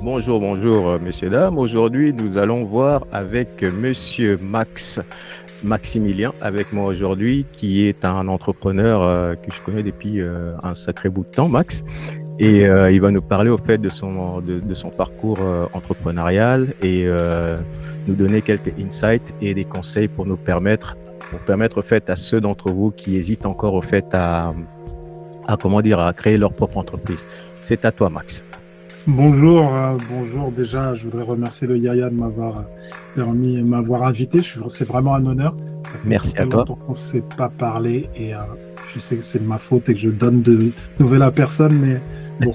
Bonjour, bonjour, messieurs, dames. Aujourd'hui, nous allons voir avec monsieur Maximilien, avec moi aujourd'hui, qui est un entrepreneur que je connais depuis un sacré bout de temps, Max. Et il va nous parler au fait de son parcours entrepreneurial et nous donner quelques insights et des conseils pour permettre au fait à ceux d'entre vous qui hésitent encore au fait à créer leur propre entreprise. C'est à toi, Max. Bonjour, bonjour. Déjà, je voudrais remercier le Yaya de m'avoir m'avoir invité. C'est vraiment un honneur. Ça fait Merci très à toi. longtemps qu'on ne s'est pas parlé et je sais que c'est de ma faute et que je donne de nouvelles à personne, mais bon,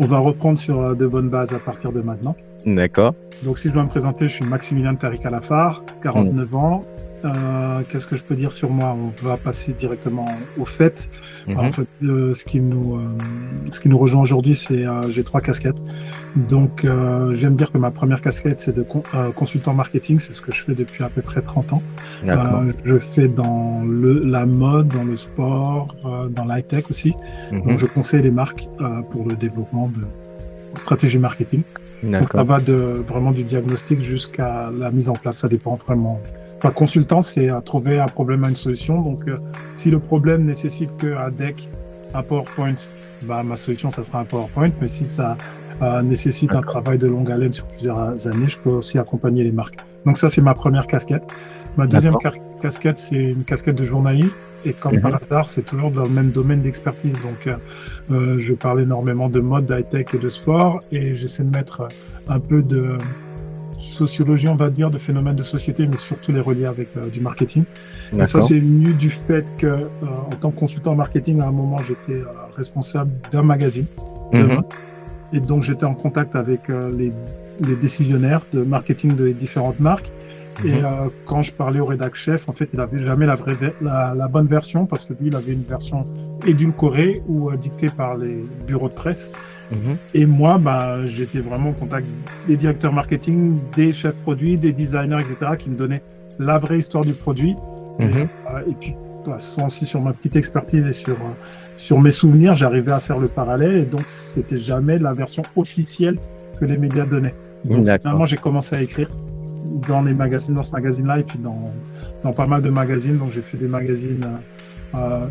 on va reprendre sur de bonnes bases à partir de maintenant. D'accord. Donc, si je dois me présenter, je suis Maximilien Tariq Alafar, 49 ans. Qu'est-ce que je peux dire sur moi? On va passer directement au fait. En fait, ce qui nous rejoint aujourd'hui, c'est j'ai trois casquettes. Donc, j'aime dire que ma première casquette, c'est de consultant marketing. C'est ce que je fais depuis à peu près 30 ans. D'accord. Je fais dans la mode, dans le sport, dans l'high-tech aussi. Donc, je conseille les marques pour le développement de stratégie marketing. Donc, ça D'accord. va vraiment du diagnostic jusqu'à la mise en place. Ça dépend vraiment. Enfin, consultant, c'est trouver un problème à une solution. Donc, si le problème nécessite qu'un deck, un PowerPoint, bah, ma solution, ça sera un PowerPoint. Mais si ça nécessite un D'accord. travail de longue haleine sur plusieurs années, je peux aussi accompagner les marques. Donc, ça, c'est ma première casquette. Ma deuxième D'accord. casquette, c'est une casquette de journaliste. Et comme par hasard, c'est toujours dans le même domaine d'expertise. Donc, je parle énormément de mode, d'high-tech et de sport. Et j'essaie de mettre un peu de sociologie, on va dire, de phénomènes de société, mais surtout les relier avec du marketing. Et ça, D'accord. c'est venu du fait que, en tant que consultant en marketing, à un moment, j'étais responsable d'un magazine de mode. Et donc, j'étais en contact avec les décisionnaires de marketing des différentes marques. Et quand je parlais au rédac chef, en fait, il n'avait jamais la bonne version parce que lui, il avait une version édulcorée ou dictée par les bureaux de presse. Et moi, bah, j'étais vraiment en contact des directeurs marketing, des chefs produits, des designers, etc., qui me donnaient la vraie histoire du produit. Et puis, passant aussi sur ma petite expertise et sur mes souvenirs, j'arrivais à faire le parallèle. Et donc, c'était jamais la version officielle que les médias donnaient. Donc, D'accord. finalement, j'ai commencé à écrire dans les magazines, dans ce magazine-là, et puis dans pas mal de magazines. Donc, j'ai fait des magazines,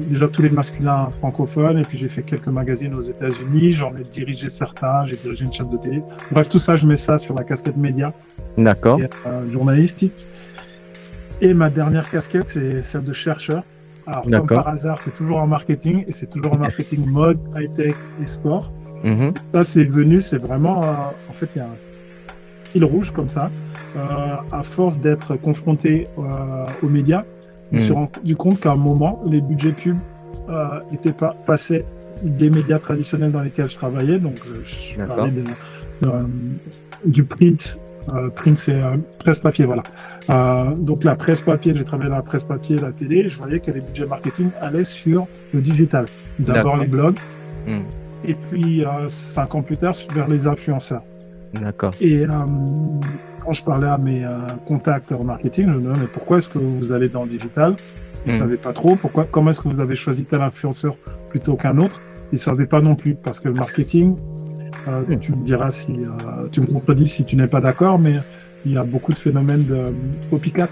déjà tous les masculins francophones, et puis j'ai fait quelques magazines aux États-Unis. J'en ai dirigé certains, j'ai dirigé une chaîne de télé. Bref, tout ça, je mets ça sur la casquette média D'accord. et journalistique. Et ma dernière casquette, c'est celle de chercheur. Alors, comme D'accord. par hasard, c'est toujours en marketing, et c'est toujours en marketing mode, high-tech et sport. Ça, c'est venu, c'est vraiment, en fait, il y a un fil rouge comme ça. À force d'être confronté aux médias, je me suis rendu compte qu'à un moment, les budgets pubs étaient passés des médias traditionnels dans lesquels je travaillais. Donc, je D'accord. parlais du print. Print, c'est presse papier, voilà. Donc, la presse papier, j'ai travaillé dans la presse papier et la télé. Je voyais que les budgets marketing allaient sur le digital. D'abord D'accord. les blogs, et puis 5 ans plus tard, vers les influenceurs. D'accord. Et quand je parlais à mes contacts en marketing, je me disais, mais pourquoi est-ce que vous allez dans le digital? Ils ne savaient pas trop. Comment est-ce que vous avez choisi tel influenceur plutôt qu'un autre? Ils ne savaient pas non plus, parce que le marketing, tu me diras si tu me contredis si tu n'es pas d'accord, mais il y a beaucoup de phénomènes de copycat.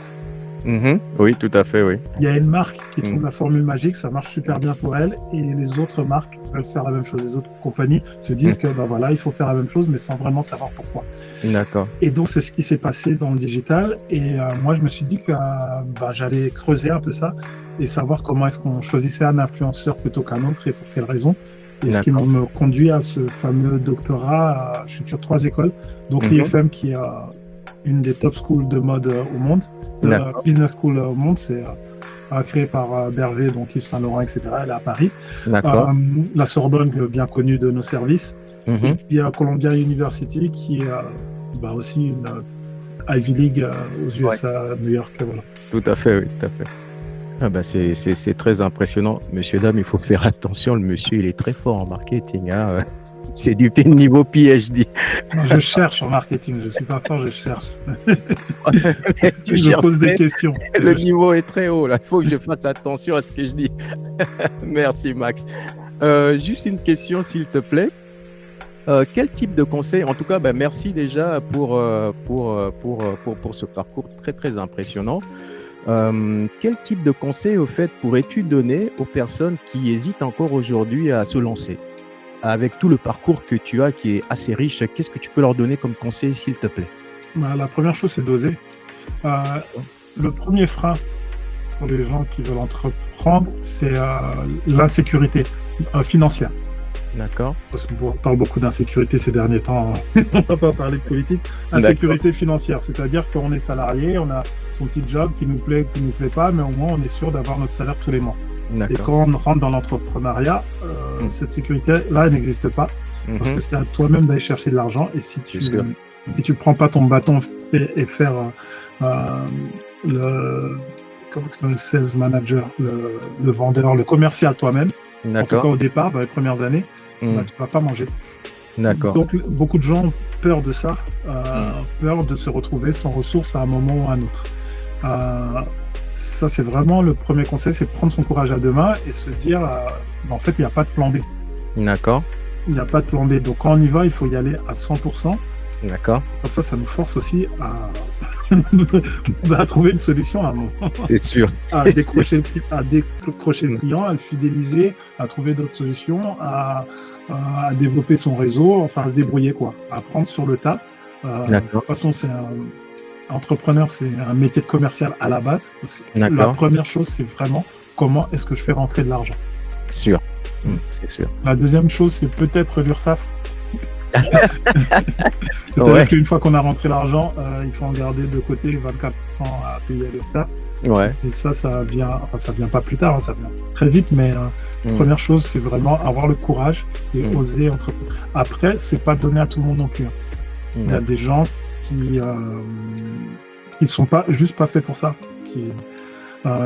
Oui, tout à fait, oui. Il y a une marque qui trouve la formule magique, ça marche super bien pour elle, et les autres marques veulent faire la même chose. Les autres compagnies se disent que ben voilà, il faut faire la même chose, mais sans vraiment savoir pourquoi. D'accord. Et donc, c'est ce qui s'est passé dans le digital. Et moi, je me suis dit que j'allais creuser un peu ça et savoir comment est-ce qu'on choisissait un influenceur plutôt qu'un autre et pour quelles raisons. Et ce qui me conduit à ce fameux doctorat. Je suis sur 3 écoles. Donc, l'IFM, qui est une des top schools de mode au monde, business school au monde, c'est créé par Berger, donc Yves Saint Laurent, etc. Elle est à Paris. La Sorbonne, bien connue de nos services. Et puis Columbia University, qui est aussi une Ivy League aux USA, à New York. Voilà. Tout à fait, oui, tout à fait. Ah bah c'est très impressionnant. Monsieur, dame, il faut faire attention. Le monsieur, il est très fort en marketing. Hein. C'est du niveau PhD. Non, je cherche en marketing. Je ne suis pas fort, je cherche. Tu je pose des questions. Le niveau est très haut. Là. Il faut que je fasse attention à ce que je dis. Merci, Max. Juste une question, s'il te plaît. Quel type de conseil, en tout cas, ben, merci déjà pour ce parcours très, très impressionnant. Quel type de conseil, au fait, pourrais-tu donner aux personnes qui hésitent encore aujourd'hui à se lancer? Avec tout le parcours que tu as qui est assez riche, qu'est-ce que tu peux leur donner comme conseil, s'il te plaît? La première chose, c'est d'oser. Euh, le premier frein pour les gens qui veulent entreprendre, c'est l'insécurité financière. D'accord. Parce qu'on parle beaucoup d'insécurité ces derniers temps, on va pas parler de politique. Insécurité financière, c'est-à-dire qu'on est salarié, on a son petit job qui nous plaît, qui nous plaît pas, mais au moins on est sûr d'avoir notre salaire tous les mois. Et quand on rentre dans l'entrepreneuriat, cette sécurité-là, elle n'existe pas, parce que c'est à toi-même d'aller chercher de l'argent. Et si tu prends pas ton bâton et faire le sales manager, le vendeur, le commercial toi-même, en tout cas au départ, dans les premières années, tu vas pas manger. D'accord. Donc beaucoup de gens ont peur de ça, peur de se retrouver sans ressources à un moment ou à un autre. Ça, c'est vraiment le premier conseil, c'est prendre son courage à deux mains et se dire, en fait, il n'y a pas de plan B. D'accord. Il n'y a pas de plan B. Donc quand on y va, il faut y aller à 100%. D'accord. Comme ça nous force aussi à trouver une solution à un moment. C'est sûr. À décrocher le client, à le fidéliser, à trouver d'autres solutions, à développer son réseau, enfin à se débrouiller, quoi. À apprendre sur le tas. De toute façon, entrepreneur, c'est un métier de commercial à la base. Parce que la première chose, c'est vraiment comment est-ce que je fais rentrer de l'argent. Sûr. C'est sûr. La deuxième chose, c'est peut-être l'URSSAF. C'est-à-dire qu'une fois qu'on a rentré l'argent, il faut en garder de côté 24% à payer à l'URSSAF. Ouais. Et ça vient pas plus tard, ça vient très vite, mais première chose, c'est vraiment avoir le courage et oser entreprendre. Après, c'est pas donné à tout le monde non plus. Il y a des gens qui sont pas faits pour ça,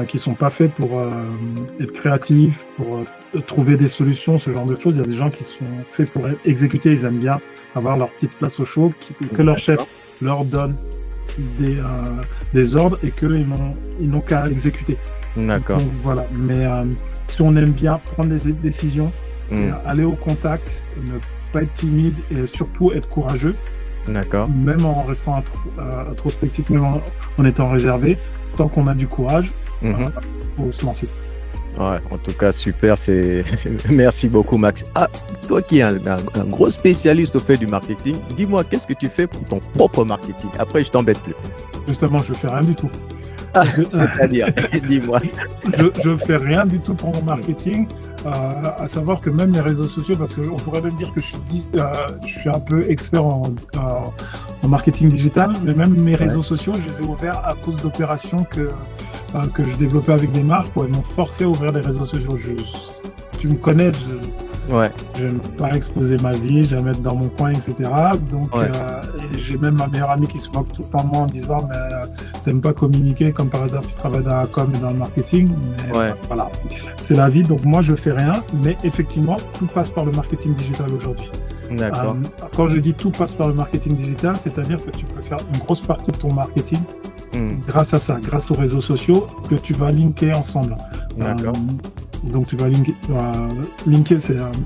qui sont pas faits pour être créatifs, pour trouver des solutions, ce genre de choses. Il y a des gens qui sont faits pour exécuter. Ils aiment bien avoir leur petite place au chaud, que leur chef leur donne des ordres et qu'ils n'ont qu'à exécuter. D'accord. Donc voilà. Mais si on aime bien prendre des décisions, aller au contact, ne pas être timide et surtout être courageux. D'accord. Même en restant introspectif, même en étant réservé, tant qu'on a du courage, faut se lancer. Ouais, en tout cas, super. Merci beaucoup, Max. Ah, toi qui es un gros spécialiste au fait du marketing, dis-moi, qu'est-ce que tu fais pour ton propre marketing? Après, je t'embête plus. Justement, je ne fais rien du tout. C'est-à-dire, dis-moi. Je ne fais rien du tout pour mon marketing. À savoir que même les réseaux sociaux, parce qu'on pourrait même dire que je suis un peu expert en marketing digital, mais même mes réseaux sociaux, je les ai ouverts à cause d'opérations que je développais avec des marques. Elles m'ont forcé à ouvrir des réseaux sociaux. Tu me connais, je n'aime pas exposer ma vie, j'aime être dans mon coin, etc. Donc, et j'ai même ma meilleure amie qui se moque tout le temps de moi en disant mais t'aimes pas communiquer, comme par hasard tu travailles dans la com et dans le marketing. Mais voilà, c'est la vie. Donc moi je fais rien, mais effectivement tout passe par le marketing digital aujourd'hui. D'accord. Quand je dis tout passe par le marketing digital, c'est-à-dire que tu peux faire une grosse partie de ton marketing grâce à ça, grâce aux réseaux sociaux que tu vas linker ensemble. D'accord. Donc tu vas linker,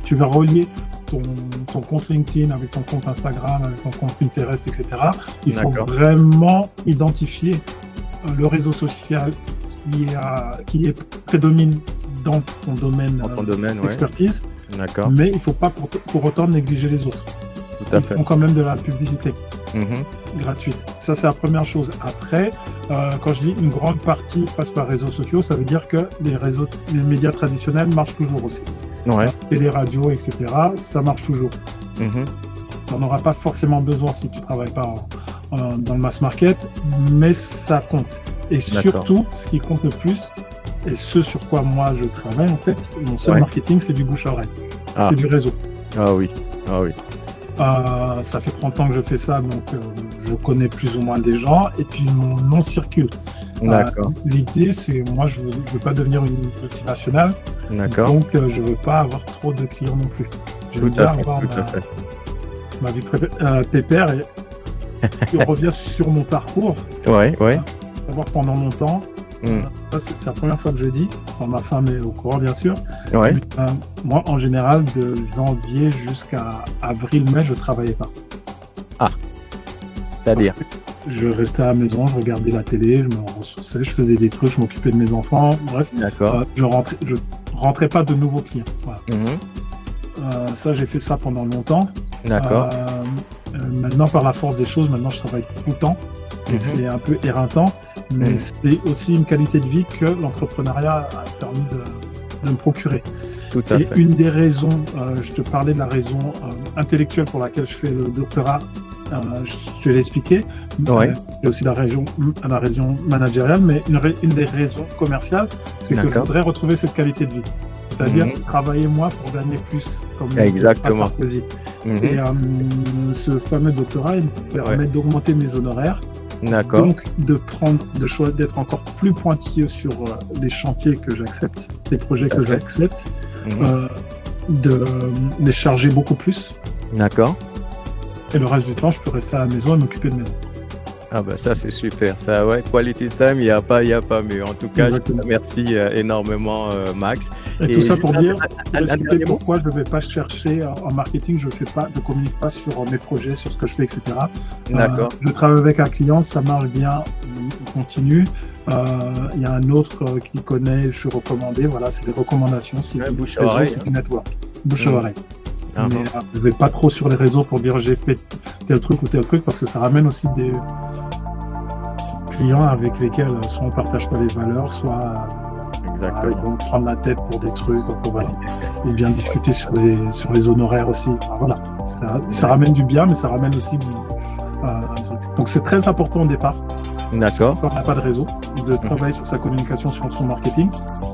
tu vas relier ton compte LinkedIn avec ton compte Instagram, avec ton compte Pinterest, etc. Il faut vraiment identifier le réseau social qui prédomine dans ton domaine d'expertise. D'accord. Mais il ne faut pas pour autant négliger les autres. Tout à fait. Ils font quand même de la publicité gratuite. Ça, c'est la première chose. Après, quand je dis une grande partie passe par réseaux sociaux, ça veut dire que les médias traditionnels marchent toujours aussi. Télé, radio, etc., ça marche toujours. Tu n'en auras pas forcément besoin si tu ne travailles pas dans le mass market, mais ça compte. Et surtout, ce qui compte le plus, et ce sur quoi moi je travaille, en fait, mon seul marketing, c'est du bouche à oreille. C'est du réseau. Ah oui. Ça fait 30 ans que je fais ça, donc je connais plus ou moins des gens, et puis mon nom circule. L'idée, c'est, moi, je veux pas devenir une multinationale, donc je veux pas avoir trop de clients non plus. Je veux bien avoir ma vie pépère, et on revient sur mon parcours. Savoir pendant longtemps, C'est la première fois que je le dis. Enfin, ma femme est au courant, bien sûr. Ouais. Mais, moi, en général, de janvier jusqu'à avril-mai, je ne travaillais pas. Ah, c'est-à-dire? Je restais à la maison, je regardais la télé, je me ressourçais, je faisais des trucs, je m'occupais de mes enfants. Bref, D'accord. je rentrais pas de nouveaux clients. Voilà. Ça, j'ai fait ça pendant longtemps. D'accord. Maintenant, par la force des choses, maintenant, je travaille tout le temps. Et c'est un peu éreintant, mais c'est aussi une qualité de vie que l'entrepreneuriat a permis de me procurer. Tout à fait. Une des raisons, je te parlais de la raison intellectuelle pour laquelle je fais le doctorat, je te l'ai expliqué. Ouais. Il y a aussi la raison managériale, mais une des raisons commerciales, c'est que je voudrais retrouver cette qualité de vie. C'est-à-dire travailler moins pour gagner plus, comme exactement. Sarkozy. Et ce fameux doctorat, il me permet d'augmenter mes honoraires. D'accord. Donc, d'être encore plus pointilleux sur les chantiers que j'accepte, les projets que j'accepte, de les charger beaucoup plus. D'accord. Et le reste du temps, je peux rester à la maison et m'occuper de mes enfants. Ah bah ça c'est super, ça ouais, quality time, il y a pas mieux. En tout cas, je te remercie énormément Max. Et tout ça pour dire, pour expliquer pourquoi je ne vais pas chercher en marketing, je communique pas sur mes projets, sur ce que je fais, etc. D'accord. Je travaille avec un client, ça marche bien, on continue. Il y a un autre qui connaît, je suis recommandé, voilà, c'est des recommandations, c'est bouche à oreille, c'est du network, bouche à oreille. Mais je ne vais pas trop sur les réseaux pour dire j'ai fait tel truc ou tel truc parce que ça ramène aussi des clients avec lesquels soit on ne partage pas les valeurs, soit ils vont prendre la tête pour des trucs. Donc, voilà. Et bien discuter sur les honoraires aussi. Voilà. Ça ramène du bien, mais ça ramène aussi donc c'est très important au départ. D'accord. Quand on n'a pas de réseau, de travailler sur sa communication, sur son marketing.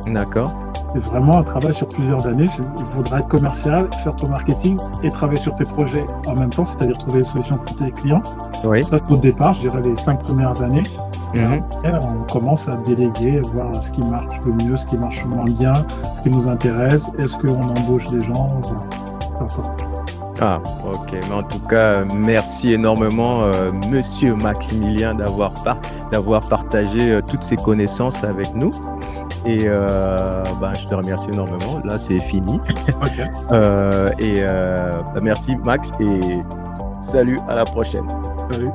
D'accord. C'est vraiment un travail sur plusieurs années. Il faudra être commercial, faire ton marketing et travailler sur tes projets en même temps, c'est-à-dire trouver des solutions pour tes clients. Oui. Ça, c'est au départ, je dirais les 5 premières années. Et après, on commence à déléguer, voir ce qui marche le mieux, ce qui marche moins bien, ce qui nous intéresse, est-ce qu'on embauche des gens, Ah, ok. Mais en tout cas, merci énormément, Monsieur Maximilien, d'avoir partagé toutes ces connaissances avec nous. Et je te remercie énormément. Là, c'est fini. Merci Max et salut, à la prochaine. Salut.